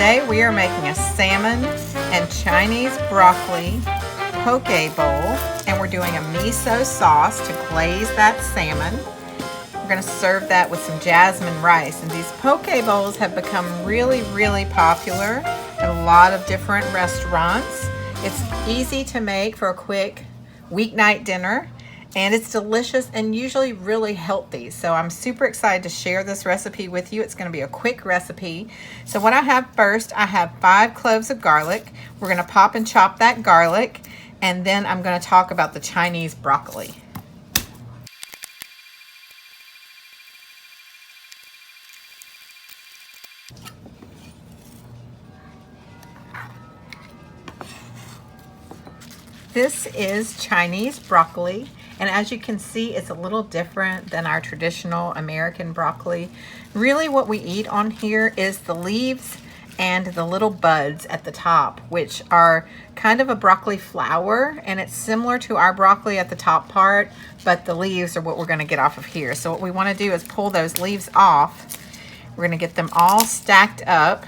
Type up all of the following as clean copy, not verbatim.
Today we are making a salmon and Chinese broccoli poke bowl, and we're doing a miso sauce to glaze that salmon. We're going to serve that with some jasmine rice, and these poke bowls have become really popular at a lot of different restaurants. It's easy to make for a quick weeknight dinner, and it's delicious and usually really healthy. So I'm super excited to share this recipe with you. It's going to be a quick recipe. So what I have first, I have 5 cloves of garlic. We're going to pop and chop that garlic, and then I'm going to talk about the Chinese broccoli. This is Chinese broccoli, and as you can see, it's a little different than our traditional American broccoli. Really what we eat on here is the leaves and the little buds at the top, which are kind of a broccoli flower, and it's similar to our broccoli at the top part, but the leaves are what we're going to get off of here. So what we want to do is pull those leaves off. We're going to get them all stacked up.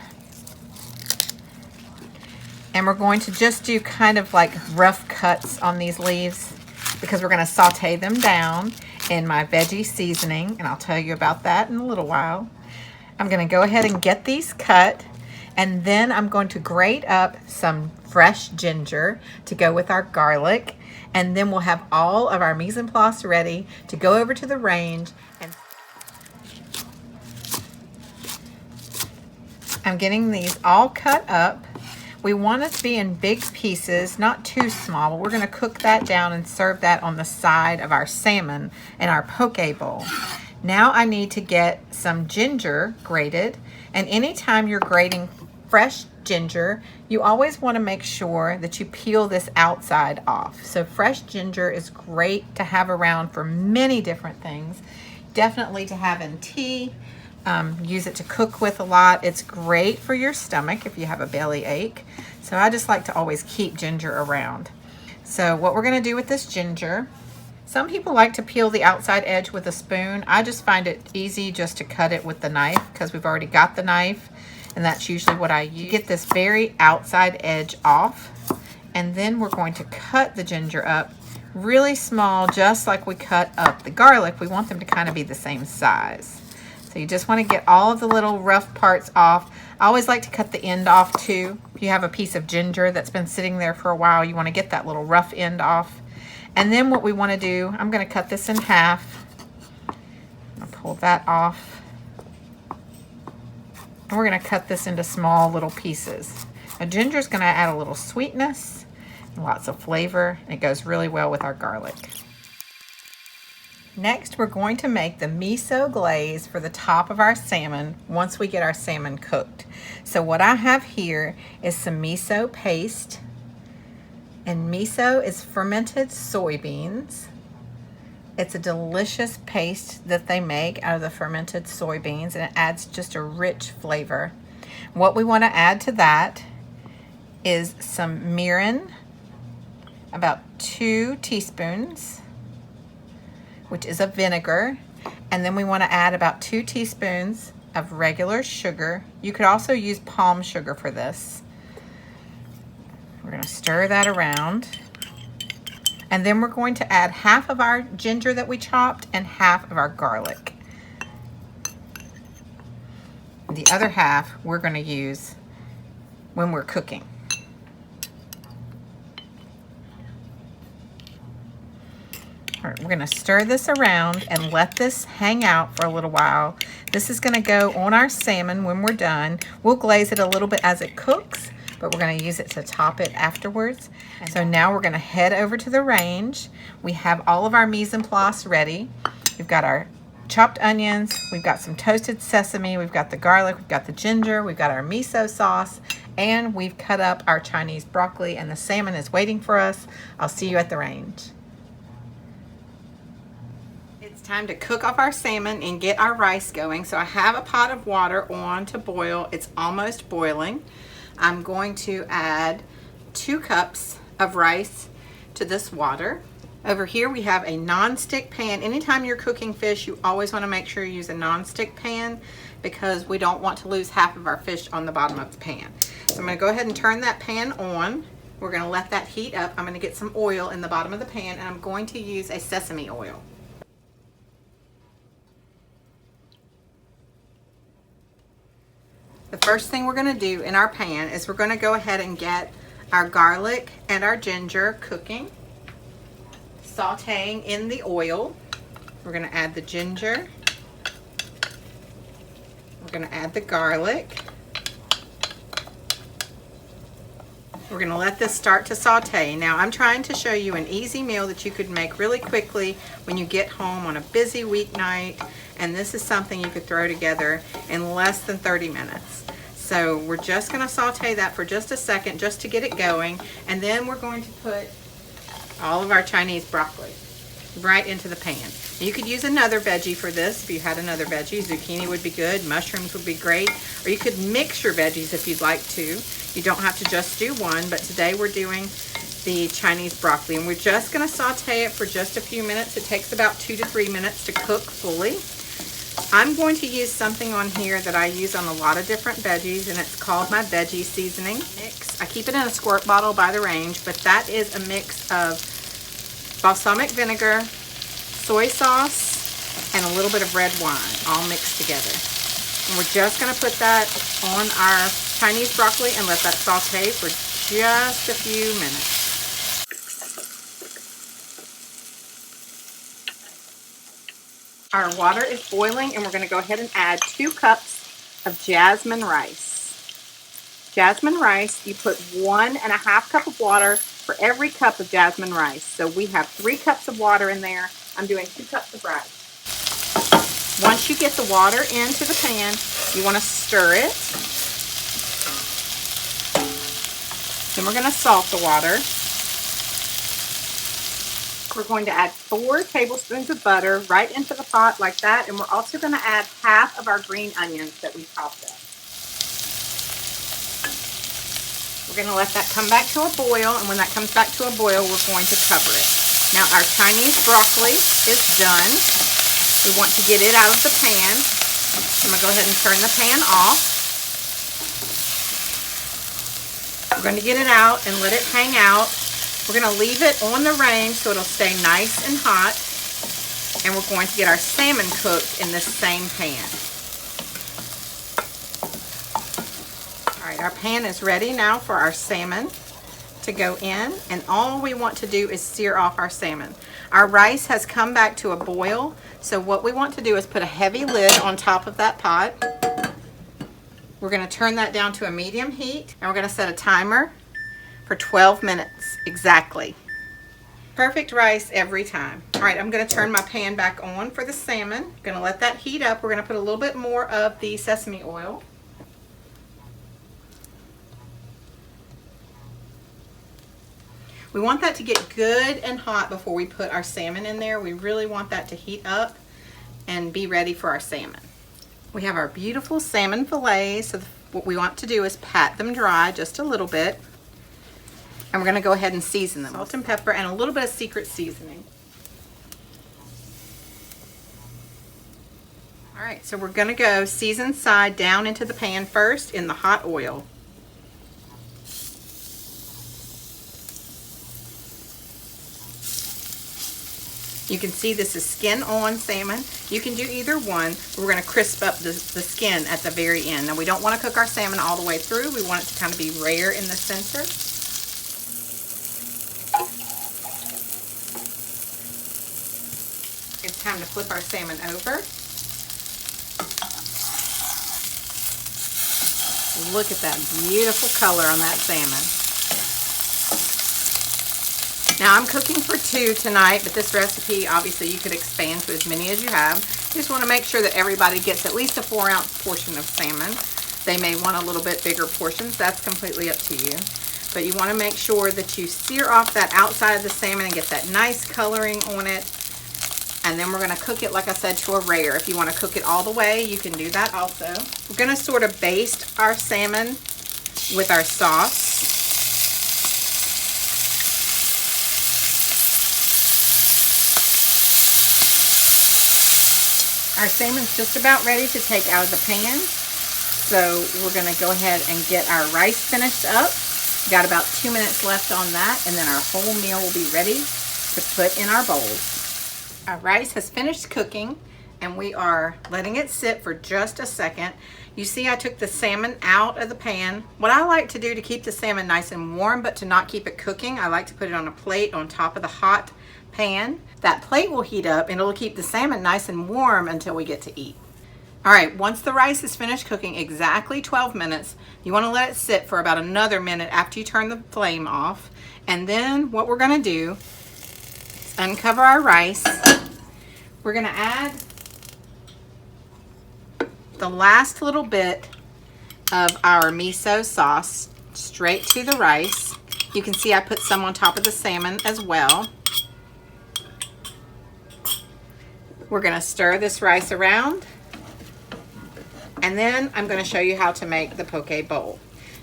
And we're going to just do kind of like rough cuts on these leaves because we're going to saute them down in my veggie seasoning, and I'll tell you about that in a little while. I'm going to go ahead and get these cut, and then I'm going to grate up some fresh ginger to go with our garlic, and then we'll have all of our mise en place ready to go over to the range. And I'm getting these all cut up. We want it to be in big pieces, not too small, but we're going to cook that down and serve that on the side of our salmon in our poke bowl. Now I need to get some ginger grated, and anytime you're grating fresh ginger, you always want to make sure that you peel this outside off. So fresh ginger is great to have around for many different things. Definitely to have in tea. Use it to cook with a lot. It's great for your stomach if you have a belly ache. So I just like to always keep ginger around. So what we're going to do with this ginger, some people like to peel the outside edge with a spoon. I just find it easy just to cut it with the knife because we've already got the knife, and that's usually what I use. Get this very outside edge off, and then we're going to cut the ginger up really small, just like we cut up the garlic. We want them to kind of be the same size. So you just want to get all of the little rough parts off. I always like to cut the end off too. If you have a piece of ginger that's been sitting there for a while, you want to get that little rough end off. And then what we want to do, I'm going to cut this in half. I'll pull that off. And we're going to cut this into small little pieces. Now ginger is going to add a little sweetness and lots of flavor. And it goes really well with our garlic. Next, we're going to make the miso glaze for the top of our salmon once we get our salmon cooked. So what I have here is some miso paste, and miso is fermented soybeans. It's a delicious paste that they make out of the fermented soybeans, and it adds just a rich flavor. What we want to add to that is some MIRIN, about 2 teaspoons, which is a vinegar, and then we want to add about 2 teaspoons of regular sugar. You could also use palm sugar for this. We're going to stir that around, and then we're going to add half of our ginger that we chopped and half of our garlic. The other half we're going to use when we're cooking. All right, we're going to stir this around and let this hang out for a little while. This is going to go on our salmon when we're done. We'll glaze it a little bit as it cooks, but we're going to use it to top it afterwards. And so now we're going to head over to the range. We have all of our mise en place ready. We've got our chopped onions, we've got some toasted sesame, we've got the garlic, we've got the ginger, we've got our miso sauce, and we've cut up our Chinese broccoli, and the salmon is waiting for us. I'll see you at the range. Time to cook off our salmon and get our rice going. So I have a pot of water on to boil. It's almost boiling. I'm going to add 2 cups of rice to this water. Over here we have a non-stick pan. Anytime you're cooking fish, you always want to make sure you use a non-stick pan because we don't want to lose half of our fish on the bottom of the pan. So I'm going to go ahead and turn that pan on. We're going to let that heat up. I'm going to get some oil in the bottom of the pan, and I'm going to use a sesame oil. The first thing we're going to do in our pan is we're going to go ahead and get our garlic and our ginger cooking, sauteing in the oil. We're going to add the ginger. We're going to add the garlic. We're going to let this start to saute. Now I'm trying to show you an easy meal that you could make really quickly when you get home on a busy weeknight, and this is something you could throw together in less than 30 minutes. So we're just going to saute that for just a second just to get it going, and then we're going to put all of our Chinese broccoli right into the pan. You could use another veggie for this if you had another veggie. Zucchini would be good, mushrooms would be great, or you could mix your veggies if you'd like to. You don't have to just do one, but today we're doing the Chinese broccoli, and we're just going to saute it for just a few minutes. It takes about 2 to 3 minutes to cook fully. I'm going to use something on here that I use on a lot of different veggies, and it's called my veggie seasoning mix. I keep it in a squirt bottle by the range, but that is a mix of balsamic vinegar, soy sauce, and a little bit of red wine, all mixed together. And we're just going to put that on our Chinese broccoli and let that saute for just a few minutes. Our water is boiling, and we're going to go ahead and add 2 cups of jasmine rice. Jasmine rice, you put 1.5 cups of water for every cup of jasmine rice. So we have 3 cups of water in there. I'm doing 2 cups of rice. Once you get the water into the pan, you want to stir it. Then we're going to salt the water. We're going to add 4 tablespoons of butter right into the pot like that, and we're also going to add half of our green onions that we chopped up. We're going to let that come back to a boil, and when that comes back to a boil, we're going to cover it. Now our Chinese broccoli is done. We want to get it out of the pan. I'm going to go ahead and turn the pan off. We're going to get it out and let it hang out. We're going to leave it on the range so it'll stay nice and hot. And we're going to get our salmon cooked in this same pan. All right, our pan is ready now for our salmon to go in. And all we want to do is sear off our salmon. Our rice has come back to a boil. So what we want to do is put a heavy lid on top of that pot. We're going to turn that down to a medium heat. And we're going to set a timer for 12 minutes exactly. Perfect rice every time. All right, I'm going to turn my pan back on for the salmon. I'm going to let that heat up. We're going to put a little bit more of the sesame oil. We want that to get good and hot before we put our salmon in there. We really want that to heat up and be ready for our salmon. We have our beautiful salmon fillets. So what we want to do is pat them dry just a little bit. And we're going to go ahead and season them. Salt and pepper and a little bit of secret seasoning. All right, so we're going to go seasoned side down into the pan first in the hot oil. You can see this is skin on salmon. You can do either one. We're going to crisp up the skin at the very end. Now we don't want to cook our salmon all the way through. We want it to kind of be rare in the center. It's time to flip our salmon over. Look at that beautiful color on that salmon. Now I'm cooking for 2 tonight, but this recipe, obviously you could expand to as many as you have. You just want to make sure that everybody gets at least a 4-ounce portion of salmon. They may want a little bit bigger portions. That's completely up to you. But you want to make sure that you sear off that outside of the salmon and get that nice coloring on it. And then we're going to cook it, like I said, to a rare. If you want to cook it all the way, you can do that also. We're going to sort of baste our salmon with our sauce. Our salmon's just about ready to take out of the pan. So we're gonna go ahead and get our rice finished up. Got about 2 minutes left on that, and then our whole meal will be ready to put in our bowls. Our rice has finished cooking, and we are letting it sit for just a second. You see I took the salmon out of the pan. What I like to do to keep the salmon nice and warm, but to not keep it cooking, I like to put it on a plate on top of the hot pan. That plate will heat up, and it'll keep the salmon nice and warm until we get to eat. All right, once the rice is finished cooking, exactly 12 minutes, you want to let it sit for about another minute after you turn the flame off. And then what we're going to do is uncover our rice. We're going to add the last little bit of our miso sauce straight to the rice. You can see I put some on top of the salmon as well. We're going to stir this rice around. And then I'm going to show you how to make the poke bowl.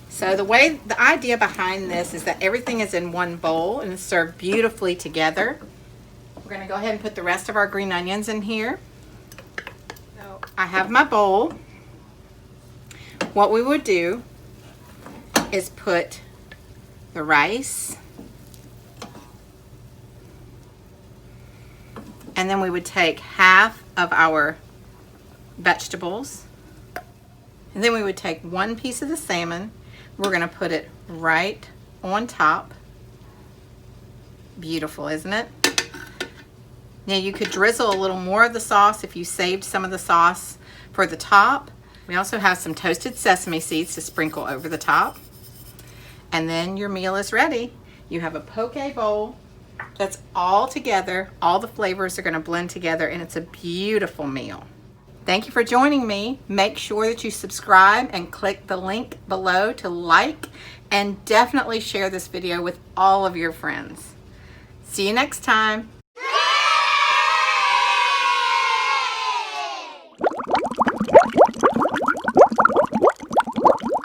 So the idea behind this is that everything is in one bowl and it's served beautifully together. We're going to go ahead and put the rest of our green onions in here. So I have my bowl. What we would do is put the rice, and then we would take half of our vegetables. And then we would take one piece of the salmon. We're going to put it right on top. Beautiful, isn't it? Now you could drizzle a little more of the sauce if you saved some of the sauce for the top. We also have some toasted sesame seeds to sprinkle over the top. And then your meal is ready. You have a poke bowl that's all together. All the flavors are going to blend together, and it's a beautiful meal. Thank you for joining me. Make sure that you subscribe and click the link below to like, and definitely share this video with all of your friends. See you next time.